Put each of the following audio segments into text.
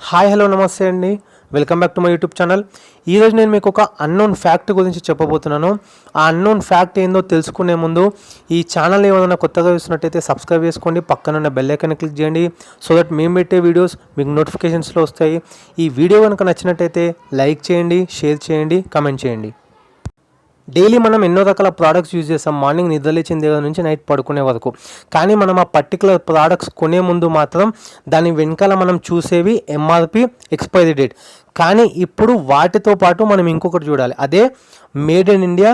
Hi hello నమస్తే అండి. Welcome back to my YouTube channel. ఈరోజు నేను మీకు ఒక అన్నోన్ ఫ్యాక్ట్ గురించి చెప్పబోతున్నాను. ఆ అన్నోన్ ఫ్యాక్ట్ ఏందో తెలుసుకునే ముందు ఈ ఛానల్ ఏమైనా కొత్తగా చూసినట్టయితే సబ్స్క్రైబ్ చేసుకోండి, పక్కనున్న బెల్ ఐకాన్ క్లిక్ చేయండి. సో దట్ మేము పెట్టే వీడియోస్ మీకు నోటిఫికేషన్స్లో వస్తాయి. ఈ వీడియో కనుక నచ్చినట్టయితే లైక్ చేయండి, షేర్ చేయండి, కమెంట్ చేయండి. డైలీ మనం ఎన్నో రకాల ప్రోడక్ట్స్ యూజ్ చేస్తాం, మార్నింగ్ నిద్రలేచిన దగ్గర నుంచి నైట్ పడుకునే వరకు. కానీ మనం ఆ పర్టికులర్ ప్రోడక్ట్స్ కొనే ముందు మాత్రం దాని వెనకాల మనం చూసేవి ఎంఆర్పి, ఎక్స్పైరీ డేట్. కానీ ఇప్పుడు వాటితో పాటు మనం ఇంకొకటి చూడాలి, అదే మేడ్ ఇన్ ఇండియా,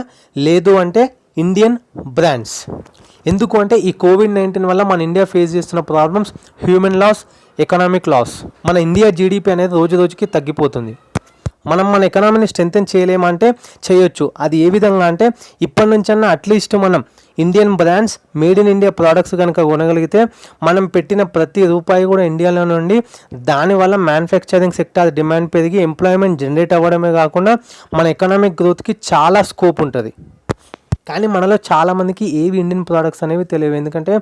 లేదు అంటే ఇండియన్ బ్రాండ్స్. ఎందుకు అంటే ఈ కోవిడ్-19 వల్ల మన ఇండియా ఫేస్ చేస్తున్న problems, human loss, economic loss. మన ఇండియా జీడిపి అనేది రోజు రోజుకి తగ్గిపోతుంది. మనం మన ఎకనామీని స్ట్రెంథెన్ చేయలేమంటే చేయొచ్చు. అది ఏ విధంగా అంటే ఇప్పటి నుంచన్నా అట్లీస్ట్ మనం Indian brands, made in India products కనుక కొనగలిగితే మనం పెట్టిన ప్రతి రూపాయి కూడా ఇండియాలో నుండి, దానివల్ల మ్యానుఫ్యాక్చరింగ్ సెక్టార్ డిమాండ్ పెరిగి ఎంప్లాయ్మెంట్ జనరేట్ అవ్వడమే కాకుండా మన ఎకనామిక్ గ్రోత్కి చాలా స్కోప్ ఉంటుంది. కానీ మనలో చాలామందికి ఏవి ఇండియన్ ప్రోడక్ట్స్ అనేవి తెలియవు. ఎందుకంటే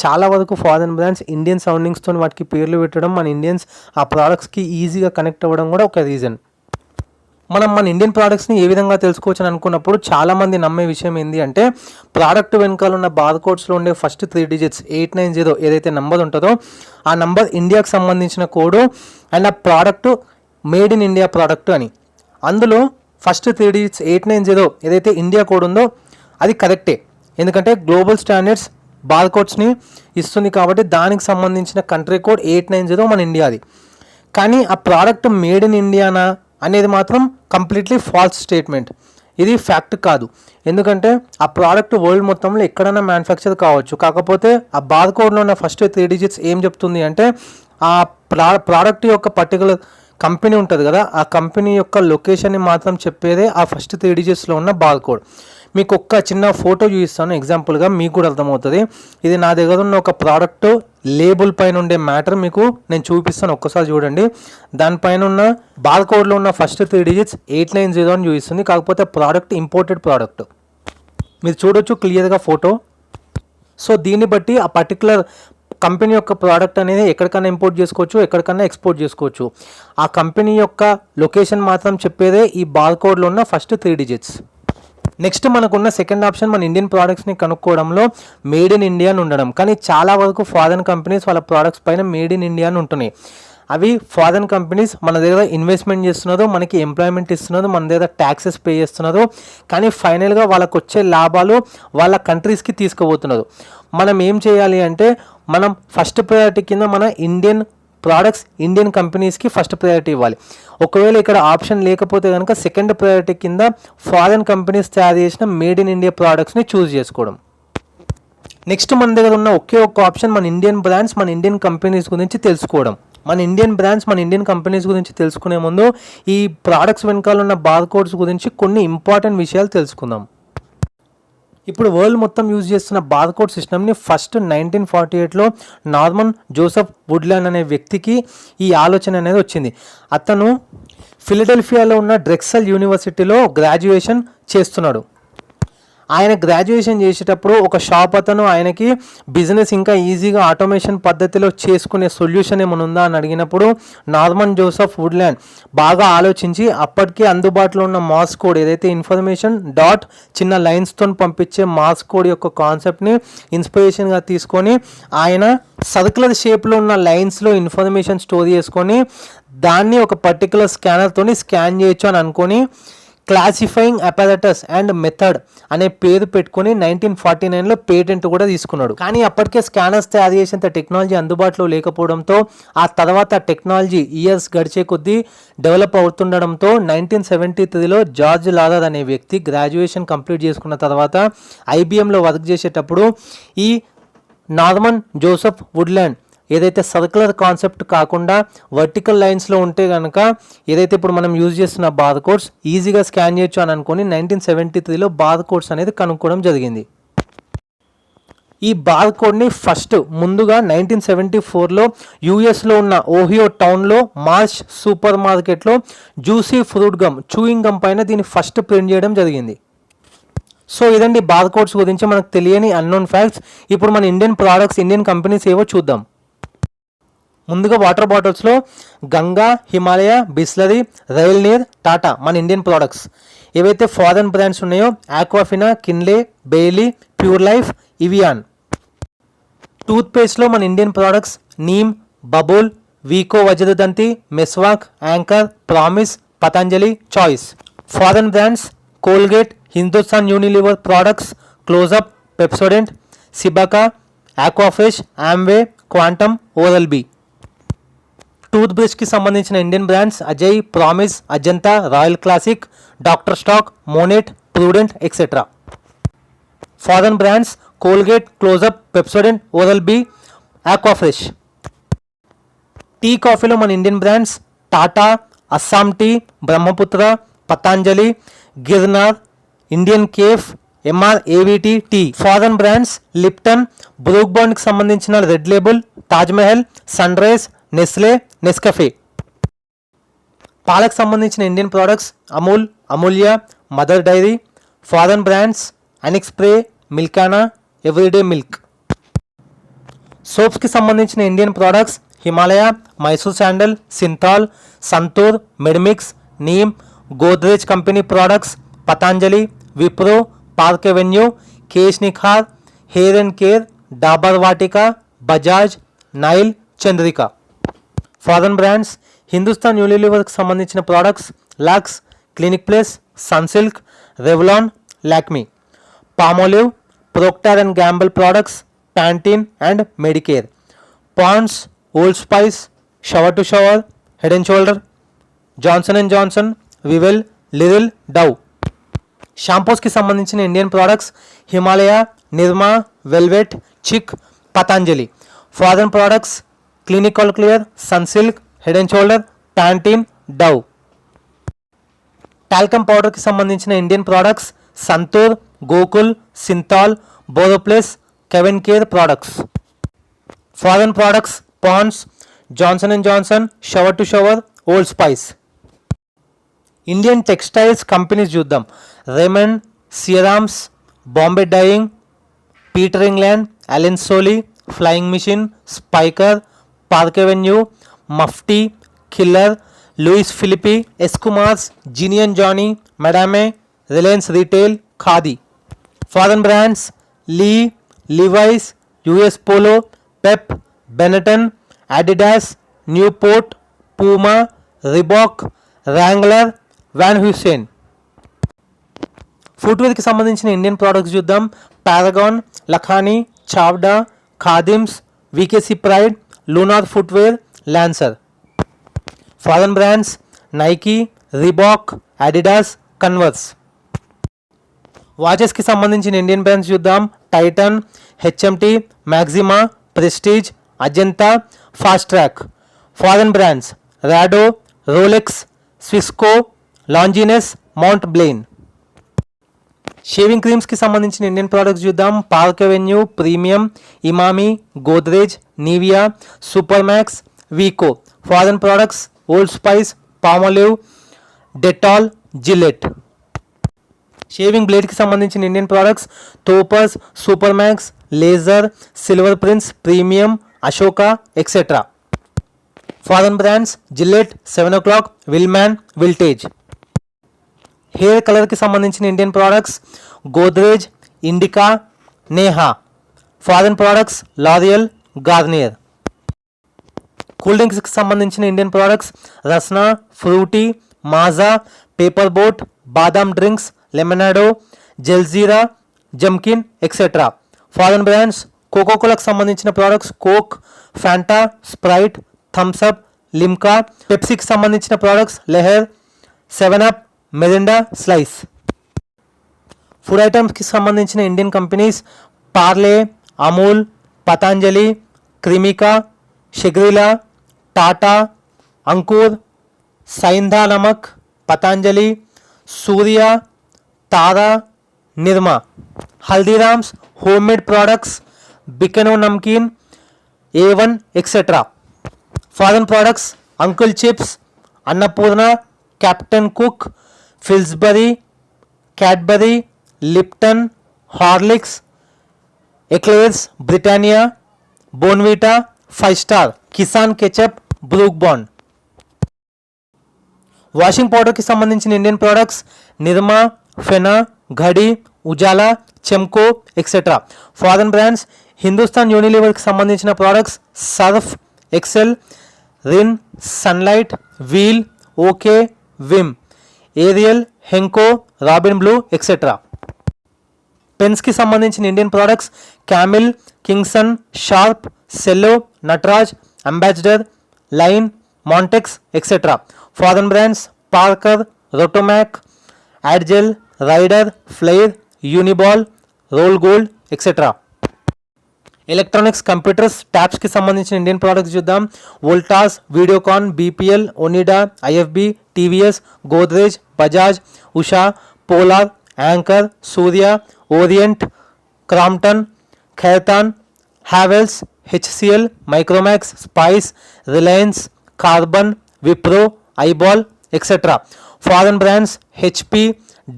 చాలా వరకు ఫారిన్ బ్రాండ్స్ ఇండియన్ సౌండింగ్స్తో వాటికి పేర్లు పెట్టడం, మన ఇండియన్స్ ఆ ప్రోడక్ట్స్కి ఈజీగా కనెక్ట్ అవ్వడం కూడా ఒక రీజన్. మనం మన ఇండియన్ ప్రోడక్ట్స్ని ఏ విధంగా తెలుసుకోవచ్చు అని అనుకున్నప్పుడు చాలామంది నమ్మే విషయం ఏంటి అంటే ప్రోడక్ట్ వెనకాల ఉన్న బార్కోడ్స్లో ఉండే ఫస్ట్ 3 డిజిట్స్ 890 ఏదైతే నెంబర్ ఉంటుందో ఆ నెంబర్ ఇండియాకి సంబంధించిన కోడు అండ్ ఆ product made in India product అని. అందులో ఫస్ట్ 3 డిజిట్స్ 890 ఏదైతే ఇండియా కోడ్ ఉందో అది కరెక్టే, ఎందుకంటే గ్లోబల్ స్టాండర్డ్స్ బార్కోడ్స్ని ఇస్తుంది కాబట్టి దానికి సంబంధించిన కంట్రీ కోడ్ 890 మన ఇండియాది. కానీ ఆ ప్రోడక్ట్ మేడ్ ఇన్ ఇండియానా అనేది మాత్రం కంప్లీట్లీ ఫాల్స్ స్టేట్మెంట్. ఇది ఫ్యాక్ట్ కాదు. ఎందుకంటే ఆ ప్రోడక్ట్ వరల్డ్ మొత్తంలో ఎక్కడైనా మ్యానుఫ్యాక్చర్ కావచ్చు, కాకపోతే ఆ బార్కోడ్లో ఉన్న ఫస్ట్ 3 డిజిట్స్ ఏం చెప్తుంది అంటే ఆ ప్రోడక్ట్ యొక్క పర్టికులర్ కంపెనీ ఉంటుంది కదా, ఆ కంపెనీ యొక్క లొకేషన్ని మాత్రం చెప్పేదే ఆ ఫస్ట్ 3 డిజిట్స్లో ఉన్న బార్కోడ్. మీకు ఒక్క చిన్న ఫోటో చూపిస్తాను ఎగ్జాంపుల్గా, మీకు కూడా అర్థమవుతుంది. ఇది నా దగ్గర ఉన్న ఒక ప్రోడక్ట్ లేబుల్ పైన ఉండే మ్యాటర్ మీకు నేను చూపిస్తాను, ఒక్కసారి చూడండి. దానిపైన ఉన్న బార్కోడ్లో ఉన్న ఫస్ట్ 3 డిజిట్స్ 890 అని చూపిస్తుంది, కాకపోతే ప్రోడక్ట్ ఇంపోర్టెడ్ ప్రోడక్ట్. మీరు చూడొచ్చు క్లియర్గా ఫోటో. సో దీన్ని బట్టి ఆ పర్టికులర్ కంపెనీ యొక్క ప్రోడక్ట్ అనేది ఎక్కడికైనా ఇంపోర్ట్ చేసుకోవచ్చు, ఎక్కడికైనా ఎక్స్పోర్ట్ చేసుకోవచ్చు. ఆ కంపెనీ యొక్క లొకేషన్ మాత్రం చెప్పేదే ఈ బార్కోడ్లో ఉన్న ఫస్ట్ 3 డిజిట్స్. నెక్స్ట్ మనకున్న సెకండ్ ఆప్షన్ మన ఇండియన్ ప్రోడక్ట్స్ని కనుక్కోవడంలో మేడ్ ఇన్ ఇండియా అని ఉండడం. కానీ చాలా వరకు ఫారిన్ కంపెనీస్ వాళ్ళ ప్రోడక్ట్స్ పైన మేడ్ ఇన్ ఇండియా అని ఉంటున్నాయి. అవి ఫారిన్ కంపెనీస్ మన దగ్గర ఇన్వెస్ట్మెంట్ చేస్తున్నారు, మనకి ఎంప్లాయ్మెంట్ ఇస్తున్నారు, మన దగ్గర ట్యాక్సెస్ పే చేస్తున్నారు. కానీ ఫైనల్గా వాళ్ళకు వచ్చే లాభాలు వాళ్ళ కంట్రీస్కి తీసుకుపోతున్నారు. మనం ఏం చేయాలి అంటే మనం ఫస్ట్ ప్రయారిటీ కింద మన ఇండియన్ ప్రోడక్ట్స్ ఇండియన్ కంపెనీస్కి ఫస్ట్ ప్రయారిటీ ఇవ్వాలి. ఒకవేళ ఇక్కడ ఆప్షన్ లేకపోతే కనుక సెకండ్ ప్రయారిటీ కింద ఫారిన్ కంపెనీస్ తయారు చేసిన మేడ్ ఇన్ ఇండియా ప్రోడక్ట్స్ని చూస్ చేసుకోవడం. నెక్స్ట్ మన దగ్గర ఉన్న ఒకే ఒక్క ఆప్షన్ మన ఇండియన్ బ్రాండ్స్, మన ఇండియన్ కంపెనీస్ గురించి తెలుసుకోవడం. మన ఇండియన్ బ్రాండ్స్, మన ఇండియన్ కంపెనీస్ గురించి తెలుసుకునే ముందు ఈ ప్రోడక్ట్స్ వెనకాల ఉన్న బార్కోడ్స్ గురించి కొన్ని ఇంపార్టెంట్ విషయాలు తెలుసుకుందాం. ఇప్పుడు వరల్డ్ మొత్తం యూజ్ చేస్తున్న బార్కోడ్ సిస్టమ్ని ఫస్ట్ 1948లో నార్మన్ జోసెఫ్ వుడ్లాండ్ అనే వ్యక్తికి ఈ ఆలోచన అనేది వచ్చింది. అతను ఫిలడెల్ఫియాలో ఉన్న డ్రెక్సెల్ యూనివర్సిటీలో గ్రాడ్యుయేషన్ చేస్తున్నాడు. ఆయన గ్రాడ్యుయేషన్ చేసేటప్పుడు ఒక షాప్ అతను ఆయనకి బిజినెస్ ఇంకా ఈజీగా ఆటోమేషన్ పద్ధతిలో చేసుకునే సొల్యూషన్ ఏమైనా ఉందా అని అడిగినప్పుడు నార్మన్ జోసెఫ్ వుడ్లాండ్ బాగా ఆలోచించి అప్పటికే అందుబాటులో ఉన్న మార్స్ కోడ్ ఏదైతే ఇన్ఫర్మేషన్ డాట్ చిన్న లైన్స్తో పంపించే మార్స్ కోడ్ యొక్క కాన్సెప్ట్ని ఇన్స్పిరేషన్గా తీసుకొని ఆయన సర్కులర్ షేప్లో ఉన్న లైన్స్లో ఇన్ఫర్మేషన్ స్టోర్ చేసుకొని దాన్ని ఒక పర్టికులర్ స్కానర్తోని స్కాన్ చేయొచ్చు అని అనుకొని క్లాసిఫైయింగ్ అపారటస్ అండ్ మెథడ్ అనే పేరు పెట్టుకుని 1949లో పేటెంట్ కూడా తీసుకున్నాడు. కానీ అప్పటికే స్కానర్స్ తయారు చేసేంత టెక్నాలజీ అందుబాటులో లేకపోవడంతో ఆ తర్వాత టెక్నాలజీ ఇయర్స్ గడిచే కొద్దీ డెవలప్ అవుతుండడంతో 1973లో జార్జ్ లాదర్ అనే వ్యక్తి గ్రాడ్యుయేషన్ కంప్లీట్ చేసుకున్న తర్వాత IBMలో వర్క్ చేసేటప్పుడు ఈ నార్మన్ జోసెఫ్ వుడ్లాండ్ ఏదైతే సర్కులర్ కాన్సెప్ట్ కాకుండా వర్టికల్ లైన్స్లో ఉంటే కనుక ఏదైతే ఇప్పుడు మనం యూజ్ చేస్తున్న బార్కోడ్స్ ఈజీగా స్కాన్ చేయొచ్చు అని అనుకుని 1973లో బార్కోడ్స్ అనేది కనుక్కోవడం జరిగింది. ఈ బార్కోడ్ని ఫస్ట్ ముందుగా 1974లో యూఎస్లో ఉన్న ఓహియో టౌన్లో మార్ష్ సూపర్ మార్కెట్లో juicy fruit gum chewing gum పైన దీన్ని ఫస్ట్ ప్రింట్ చేయడం జరిగింది. సో ఇదండి బార్కోడ్స్ గురించి మనకు తెలియని అన్నోన్ ఫ్యాక్ట్స్. ఇప్పుడు మన ఇండియన్ ప్రోడక్ట్స్, ఇండియన్ కంపెనీస్ ఏవో చూద్దాం. ముందుగా వాటర్ బాటిల్స్లో గంగా, హిమాలయ, బిస్లరీ, రైల్ నీర్, టాటా మన ఇండియన్ ప్రోడక్ట్స్. ఏవైతే ఫారెన్ బ్రాండ్స్ ఉన్నాయో Aquafina, Kinley, Bailey, Pure Life, Evian. టూత్పేస్ట్లో మన Indian products Neem, Babool, Vicco Vajradanti, Meswak, Anchor, Promise, Patanjali, Choice. Foreign brands Colgate, Hindustan Unilever products, Closeup, Pepsodent, Cibaca, Aquafresh, Amway, Quantum, Oral B. Tooth బ్రష్కి సంబంధించిన Indian brands Ajay, Promise, Ajanta, Royal Classic, doctor stock, Monet, Prudent etcetera. Foreign brands Colgate, closeup, Pepsodent, Oral B, Aquafresh. Tea కాఫీలో మన Indian brands Tata, Assam tea, Brahmaputra, Patanjali, Girnar, Indian Cafe, ఎంఆర్ఏవిటి tea. Foreign brands Lipton, Brooke బాండ్కి సంబంధించిన Red Label, Taj Mahal, Sunrise, Nestle, Nescafe. పాలకు సంబంధించిన Indian products Amul, Amulya, Mother Dairy. Foreign brands Anik spray, Milkana, Everyday Milk. సోప్స్కి సంబంధించిన Indian products Himalaya, Mysore sandal, Cinthol, Santoor, Medimix, Neem, Godrej company products, Patanjali, Wipro, Park Avenue, Kesh Nikhar, hair and care, Dabur Vatika, Bajaj, Nyle, Chandrika. Foreign brands Hindustan యూనిలివర్కి సంబంధించిన products Lux, Clinic Plus, Sunsilk, Revlon, Lakme. Palmolive, Procter and Gamble products, Pantene and Medicare. Ponds, Old Spice, Shower to Shower, Head and Shoulder, Johnson and Johnson, Vivel, Liril, Dove. షాంపూస్కి సంబంధించిన Indian products Himalaya, Nirma, Velvette, Chik, Patanjali. Foreign products Clinic All Clear, Sunsilk, Head and Shoulder, Pantene, Dove. Talcum పౌడర్కి సంబంధించిన Indian products Santoor, Gokul, Cinthol, బోరోప్లస్, Kevin care products. Foreign products Pond's, Johnson and Johnson, shower to shower, Old Spice. Indian textiles companies చూద్దాం. Raymond, Siyaram's, Bombay Dyeing, Peter England, Allen Solly, Flying Machine, Spykar, Park Avenue, Mufti, Killer, Louis Philippe, S Kumars, జీనియన్ జానీ, మెడామే, Reliance Retail, Khadi. Foreign brands Lee, Levi's, US Polo, Pepe, Benetton, Adidas, Newport, Puma, Reebok, Wrangler, Van Heusen. ఫుట్వేర్కి సంబంధించిన Indian products చూద్దాం. Paragon, Lakhani, Chavda, Khadim's, VKC Pride, Lunar footwear, lancer. Foreign brands Nike, Reebok, Adidas, Converse. వాచెస్కి సంబంధించిన Indian brands చూద్దాం. Titan, HMT, Maxima, Prestige, Ajanta, Fastrack. Foreign brands Rado, Rolex, Swissco, Longines, Mont Blanc. Shaving క్రీమ్స్కి సంబంధించిన Indian products చూద్దాం. Park Avenue, Premium, Emami, Godrej, Nivea, Super Max, Vicco. Foreign products Old Spice, Palmolive, Dettol, Gillette. Shaving బ్లేడ్కి సంబంధించిన Indian products Topaz, Super Max, Laser, Silver Prince, Premium, Ashoka etcetera. Foreign brands Gillette, 7 o'clock, విల్మ్యాన్, విల్టేజ్. Hair కలర్కి సంబంధించిన Indian products Godrej, Indica, Neha. Foreign products L'Oreal, Garnier. Cool డ్రింక్స్కి సంబంధించిన Indian products Rasna, Frooti, Maaza, Paper Boat, Badam drinks, Lemonado, Jaljeera, జమ్కిన్ etcetera. Foreign brands కోకోకోలాకి సంబంధించిన products Coke, Fanta, Sprite, Thums Up, Limca. పెప్సీకి సంబంధించిన products Lehar, 7up, Mirinda, Slice. Food ఐటమ్స్కి సంబంధించిన Indian companies Parle, Amul, Patanjali, Cremica, Shangrila, Tata, Ankur, Saindha Namak, Patanjali, Surya, Tara, Nirma. Haldirams homemade products Bikano Namkeen, A1 etcetera. Foreign products Uncle Chips, Annapurna, Captain Cook, Pillsbury, Cadbury, Lipton, Horlicks, eclairs, Britannia, Bournvita, 5 Star. Kissan ketchup, Brooke Bond. Washing పౌడర్కి సంబంధించిన Indian products Nirma, Fena, Ghadi, Ujala, Chemko etcetera. Foreign brands Hindustan యూనిలివర్కి సంబంధించిన products Surf Excel, Rin, Sunlight, Wheel, OK, Vim, Ariel, Henko, Robin Blue etcetera. పెన్స్కి సంబంధించిన Indian products Camlin, Kingson, Sharp, Cello, Nataraj, Ambassador, line, Montex etcetera. Foreign brands Parker, Rotomac, Add Gel, Rider, Flair, యూనిబాల్, role Gold etcetera. Electronics computers ట్యాబ్స్కి సంబంధించిన Indian products చూద్దాం. Voltas, Videocon, BPL, Onida, IFB, TVS, Godrej, Bajaj, Usha, Polar, Anchor, Surya, Orient, Crompton, Khaitan, Havells, HCL, Micromax, Spice, Reliance, Karbonn, Wipro, iBall etcetera. Foreign brands HP,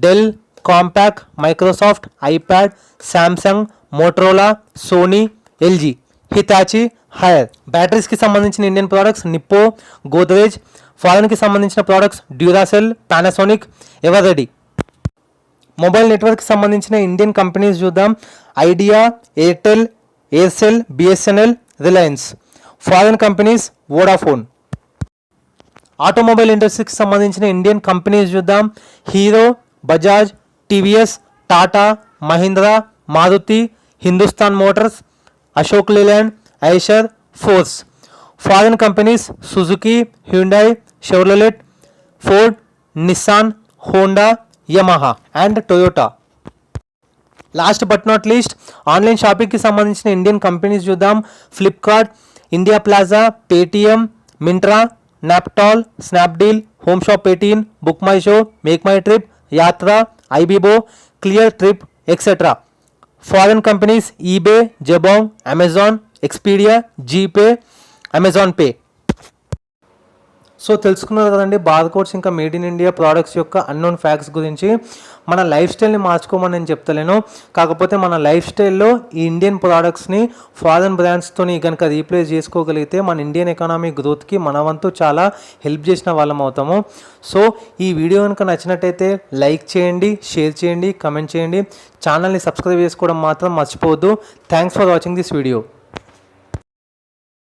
Dell, Compaq, Microsoft, iPad, Samsung, Motorola, Sony, LG, Hitachi, Haier. బ్యాటరీస్కి సంబంధించిన Indian products Nippo, Godrej. ఫారెన్కి సంబంధించిన products Duracell, Panasonic, Eveready. Mobile నెట్వర్క్కి సంబంధించిన Indian companies చూద్దాం. Idea, Airtel, Aircel, BSNL, Reliance. Foreign companies Vodafone. Automobile ఇండస్ట్రీకి సంబంధించిన Indian companies చూద్దాం. Hero, Bajaj, TVS, Tata, Mahindra, Maruti, Hindustan Motors, Ashok Leyland, Eicher, Force. Foreign companies Suzuki, Hyundai, Chevrolet, Ford, Nissan, Honda, Yamaha and Toyota. Last but not least online షాపింగ్కి సంబంధించిన Indian companies చూద్దాం. Flipkart, India Plaza, Paytm, Myntra, Naaptol, Snapdeal, Home Shop 18, Book My Show, Make My Trip, Yatra, ibibo, Clear Trip etcetera. Foreign companies eBay, Jabong, Amazon, Expedia, GPay, Amazon pay. So తెలుసుకున్నారు కదండి bar codes ఇంకా made in India products యొక్క unknown facts గురించి. మన life స్టైల్ని మార్చుకోమని నేను చెప్తలేను, కాకపోతే మన లైఫ్ స్టైల్లో ఈ ఇండియన్ ప్రోడక్ట్స్ని ఫారెన్ బ్రాండ్స్తోని కనుక రీప్లేస్ చేసుకోగలిగితే మన ఇండియన్ ఎకానమీ గ్రోత్కి మన వంతు చాలా హెల్ప్ చేసిన వాళ్ళం అవుతాము. సో ఈ వీడియో కనుక నచ్చినట్టయితే లైక్ చేయండి, షేర్ చేయండి, కమెంట్ చేయండి. ఛానల్ని సబ్స్క్రైబ్ చేసుకోవడం మాత్రం మర్చిపోవద్దు. Thanks for watching this video.